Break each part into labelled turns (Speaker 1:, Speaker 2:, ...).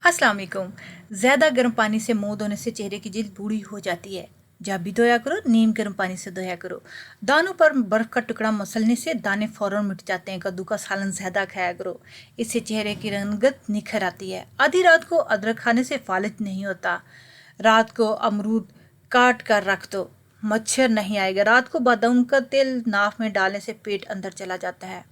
Speaker 1: अस्सलाम वालेकुम। ज़्यादा गर्म पानी से मुंह धोने से चेहरे की जिल्द बूढ़ी हो जाती है। जब भी धोया करो नीम गर्म पानी से धोया करो। दानों पर बर्फ का टुकड़ा मसलने से दाने फौरन मिट जाते हैं। कद्दू का सालन ज़्यादा खाया करो, इससे चेहरे की रंगत निखर आती है। आधी रात को अदरक खाने से फालिज नहीं होता। रात को अमरूद काट कर रख दो, मच्छर नहीं आएगा। रात को बादाम का तेल नाक में डालने से पेट अंदर चला जाता है।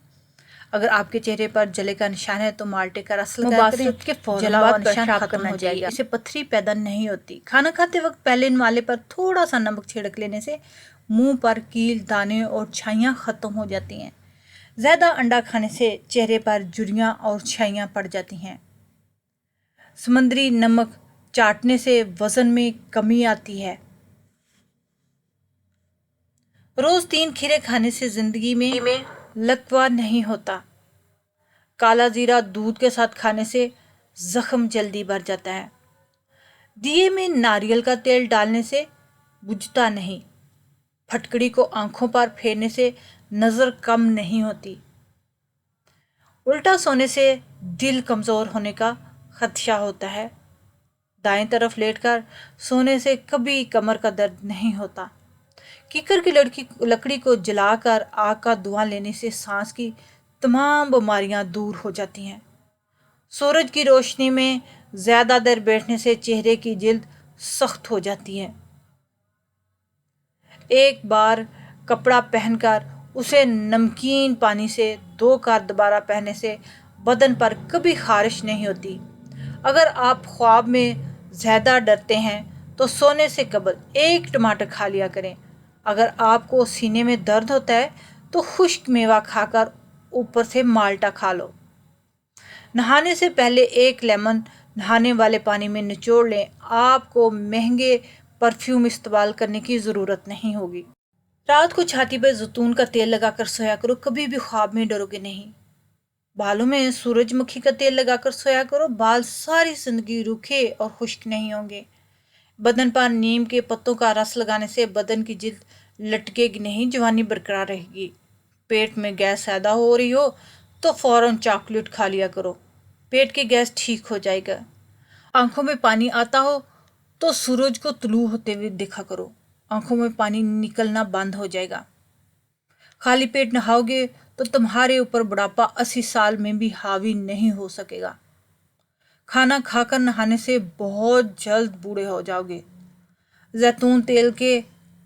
Speaker 1: अगर आपके चेहरे पर जले का निशान है तो माल्टे का रस लगा करें, के जला हुआ निशान खत्म हो जाएगा। इससे पथरी पैदा नहीं होती। खाना खाते वक्त पहले नाले पर थोड़ा सा नमक छिड़क लेने से मुंह पर कील, दाने और छाइयाँ खत्म हो जाती हैं। ज़्यादा अंडा खाने से चेहरे पर झुर्रियाँ और छाइयाँ पड़ जाती हैं। समुद्री नमक चाटने से वजन में कमी आती है। रोज 3 खीरे खाने से जिंदगी में लकवा नहीं होता। काला जीरा दूध के साथ खाने से जख्म जल्दी भर जाता है। दिए में नारियल का तेल डालने से बुझता नहीं। फटकड़ी को आंखों पर फेरने से नज़र कम नहीं होती। उल्टा सोने से दिल कमज़ोर होने का खदशा होता है। दाएं तरफ लेटकर सोने से कभी कमर का दर्द नहीं होता। कीकर की लकड़ी को जलाकर आग का धुआं लेने से सांस की तमाम बीमारियां दूर हो जाती हैं। सूरज की रोशनी में ज़्यादा देर बैठने से चेहरे की जिल्द सख्त हो जाती है। एक बार कपड़ा पहनकर उसे नमकीन पानी से 2 बार दोबारा पहनने से बदन पर कभी खारिश नहीं होती। अगर आप ख्वाब में ज़्यादा डरते हैं तो सोने से कबल 1 टमाटर खा लिया करें। अगर आपको सीने में दर्द होता है तो खुश्क मेवा खाकर ऊपर से माल्टा खा लो। नहाने से पहले 1 लेमन नहाने वाले पानी में निचोड़ लें। आपको महंगे परफ्यूम इस्तेमाल करने की ज़रूरत नहीं होगी। रात को छाती पर जैतून का तेल लगाकर सोया करो, कभी भी ख्वाब में डरोगे नहीं। बालों में सूरजमुखी का तेल लगाकर सोया करो, बाल सारी जिंदगी रूखे और खुश्क नहीं होंगे। बदन पर नीम के पत्तों का रस लगाने से बदन की जिल्द लटकेगी नहीं, जवानी बरकरार रहेगी। पेट में गैस पैदा हो रही हो तो फौरन चॉकलेट खा लिया करो, पेट की गैस ठीक हो जाएगा। आंखों में पानी आता हो तो सूरज को तुलू होते हुए देखा करो, आंखों में पानी निकलना बंद हो जाएगा। खाली पेट नहाओगे तो तुम्हारे ऊपर बुढ़ापा 80 साल में भी हावी नहीं हो सकेगा। खाना खाकर नहाने से बहुत जल्द बूढ़े हो जाओगे। जैतून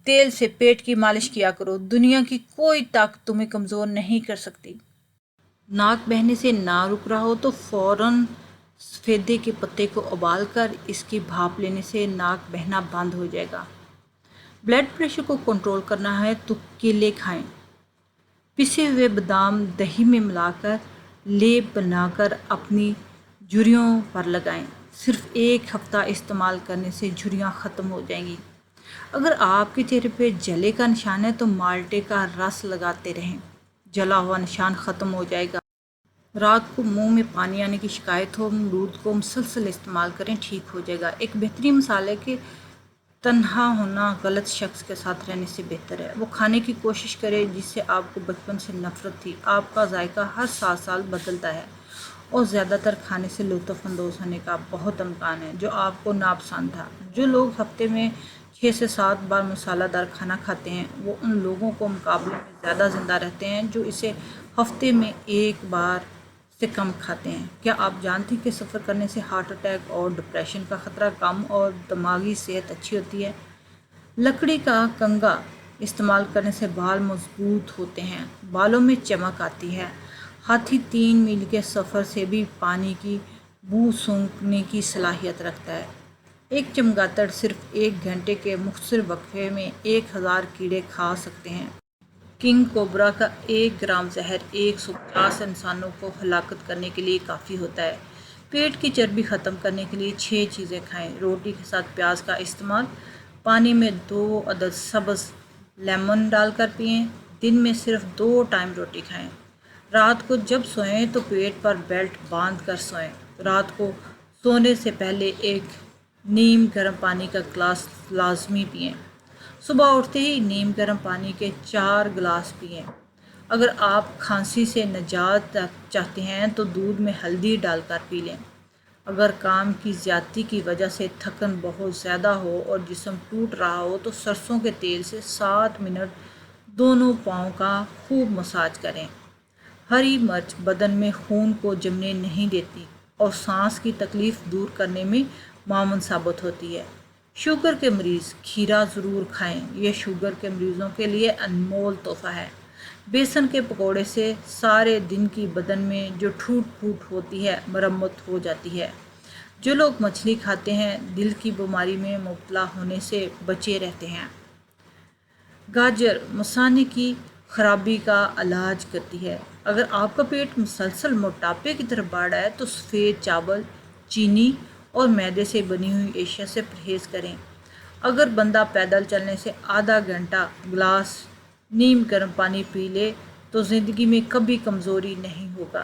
Speaker 1: तेल से पेट की मालिश किया करो, दुनिया की कोई ताकत तुम्हें कमज़ोर नहीं कर सकती। नाक बहने से ना रुक रहा हो तो फौरन सफ़ेदे के पत्ते को उबाल कर इसकी भाप लेने से नाक बहना बंद हो जाएगा। ब्लड प्रेशर को कंट्रोल करना है तो केले खाएं। पिसे हुए बादाम दही में मिलाकर लेप बनाकर अपनी झुर्रियों पर लगाएं। सिर्फ 1 हफ्ता इस्तेमाल करने से झुर्रियाँ ख़त्म हो जाएंगी। अगर आपके चेहरे पे जले का निशान है तो माल्टे का रस लगाते रहें, जला हुआ निशान ख़त्म हो जाएगा। रात को मुंह में पानी आने की शिकायत हो, अमरूद को मुसलसल इस्तेमाल करें, ठीक हो जाएगा। एक बेहतरीन मसाले के तन्हा होना गलत शख्स के साथ रहने से बेहतर है। वो खाने की कोशिश करें जिससे आपको बचपन से नफरत थी। आपका जायका हर 7 साल बदलता है और ज़्यादातर खाने से लुत्फ़अंदोज़ होने का बहुत इम्कान है जो आपको नापसंद था। जो लोग हफ्ते में 6 से 7 बार मसालादार खाना खाते हैं वो उन लोगों को मुकाबले में ज़्यादा ज़िंदा रहते हैं जो इसे हफ्ते में 1 बार से कम खाते हैं। क्या आप जानते हैं कि सफ़र करने से हार्ट अटैक और डिप्रेशन का ख़तरा कम और दिमागी सेहत अच्छी होती है? लकड़ी का कंघा इस्तेमाल करने से बाल मजबूत होते हैं, बालों में चमक आती है। हाथी 3 मील के सफ़र से भी पानी की बू सूंघने की सलाहियत रखता है। एक चमगादड़ सिर्फ 1 घंटे के मुख्तसर वक्फे में 1000 कीड़े खा सकते हैं। किंग कोबरा का 1 ग्राम जहर 150 इंसानों को हलाकत करने के लिए काफ़ी होता है। पेट की चर्बी ख़त्म करने के लिए 6 चीज़ें खाएं। रोटी के साथ प्याज का इस्तेमाल, पानी में 2 अदद सब्ज़ लेमन डालकर पिएं। दिन में सिर्फ 2 टाइम रोटी खाएं। रात को जब सोएं तो पेट पर बेल्ट बांध कर सोएं। रात को सोने से पहले 1 नीम गर्म पानी का गिलास लाजमी पिएं। सुबह उठते ही नीम गर्म पानी के 4 गिलास पिएं। अगर आप खांसी से निजात चाहते हैं तो दूध में हल्दी डालकर पी लें। اگر کام کی زیادتی کی وجہ سے تھکن بہت زیادہ ہو اور جسم ٹوٹ رہا ہو تو سرسوں کے تیل سے 7 منٹ دونوں پاؤں کا خوب مساج کریں۔ ہری مرچ بدن میں خون کو جمنے نہیں دیتی اور سانس کی تکلیف دور کرنے میں معاون ثابت ہوتی ہے۔ شوگر کے مریض کھیرا ضرور کھائیں، یہ شوگر کے مریضوں کے لیے انمول تحفہ ہے۔ بیسن کے پکوڑے سے سارے دن کی بدن میں جو ٹوٹ پھوٹ ہوتی ہے مرمت ہو جاتی ہے۔ جو لوگ مچھلی کھاتے ہیں دل کی بیماری میں مبتلا ہونے سے بچے رہتے ہیں۔ گاجر مثانے کی خرابی کا علاج کرتی ہے۔ اگر آپ کا پیٹ مسلسل موٹاپے کی طرف بڑھ رہا ہے تو سفید چاول، چینی اور میدے سے بنی ہوئی اشیاء سے پرہیز کریں۔ اگر بندہ پیدل چلنے سے آدھا گھنٹہ گلاس نیم گرم پانی پی لے تو زندگی میں کبھی کمزوری نہیں ہوگا۔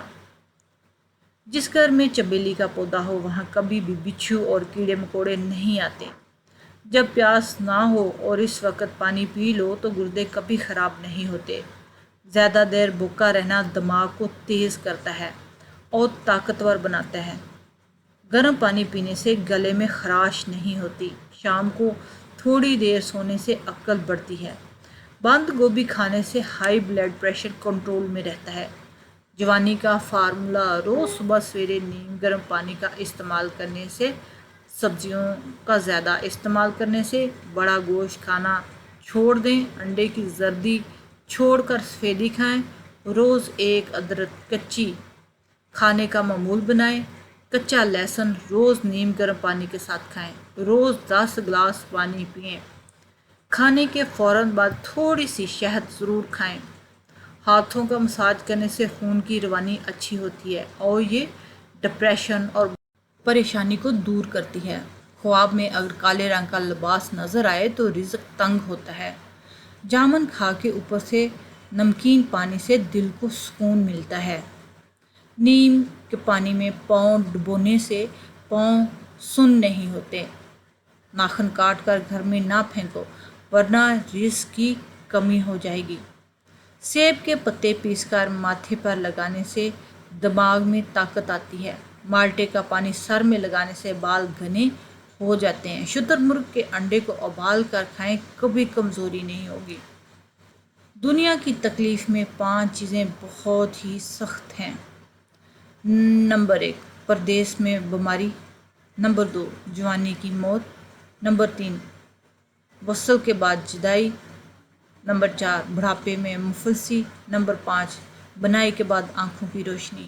Speaker 1: جس گھر میں چمیلی کا پودا ہو وہاں کبھی بھی بچھو اور کیڑے مکوڑے نہیں آتے۔ جب پیاس نہ ہو اور اس وقت پانی پی لو تو گردے کبھی خراب نہیں ہوتے۔ زیادہ دیر بھوکا رہنا دماغ کو تیز کرتا ہے اور طاقتور بناتا ہے۔ گرم پانی پینے سے گلے میں خراش نہیں ہوتی۔ شام کو تھوڑی دیر سونے سے عقل بڑھتی ہے۔ بند گوبھی کھانے سے ہائی بلڈ پریشر کنٹرول میں رہتا ہے۔ جوانی کا فارمولا: روز صبح سویرے نیم گرم پانی کا استعمال کرنے سے، سبزیوں کا زیادہ استعمال کرنے سے، بڑا گوشت کھانا چھوڑ دیں، انڈے کی زردی چھوڑ کر سفیدی کھائیں، روز 1 ادرک کچی کھانے کا معمول بنائیں، کچا لہسن روز نیم گرم پانی کے ساتھ کھائیں، روز 10 گلاس پانی پئیں، کھانے کے فوراً بعد تھوڑی سی شہد ضرور کھائیں۔ ہاتھوں کا مساج کرنے سے خون کی روانی اچھی ہوتی ہے اور یہ ڈپریشن اور پریشانی کو دور کرتی ہے۔ خواب میں اگر کالے رنگ کا لباس نظر آئے تو رزق تنگ ہوتا ہے۔ جامن کھا کے اوپر سے نمکین پانی سے دل کو سکون ملتا ہے۔ نیم کے پانی میں پاؤں ڈبونے سے پاؤں سن نہیں ہوتے۔ ناخن کاٹ کر گھر میں نہ پھینکو ورنہ رزق کی کمی ہو جائے گی۔ سیب کے پتے پیس کر ماتھے پر لگانے سے دماغ میں طاقت آتی ہے۔ مالٹے کا پانی سر میں لگانے سے بال گھنے ہو جاتے ہیں۔ شتر مرغ کے انڈے کو ابال کر کھائیں، کبھی کمزوری نہیں ہوگی۔ دنیا کی تکلیف میں 5 چیزیں بہت ہی سخت ہیں۔ نمبر 1 پردیس میں بیماری، نمبر 2 جوانی کی موت، نمبر 3 وصل کے بعد جدائی، نمبر 4 بڑھاپے میں مفلسی، نمبر 5 بنائی کے بعد آنکھوں کی روشنی۔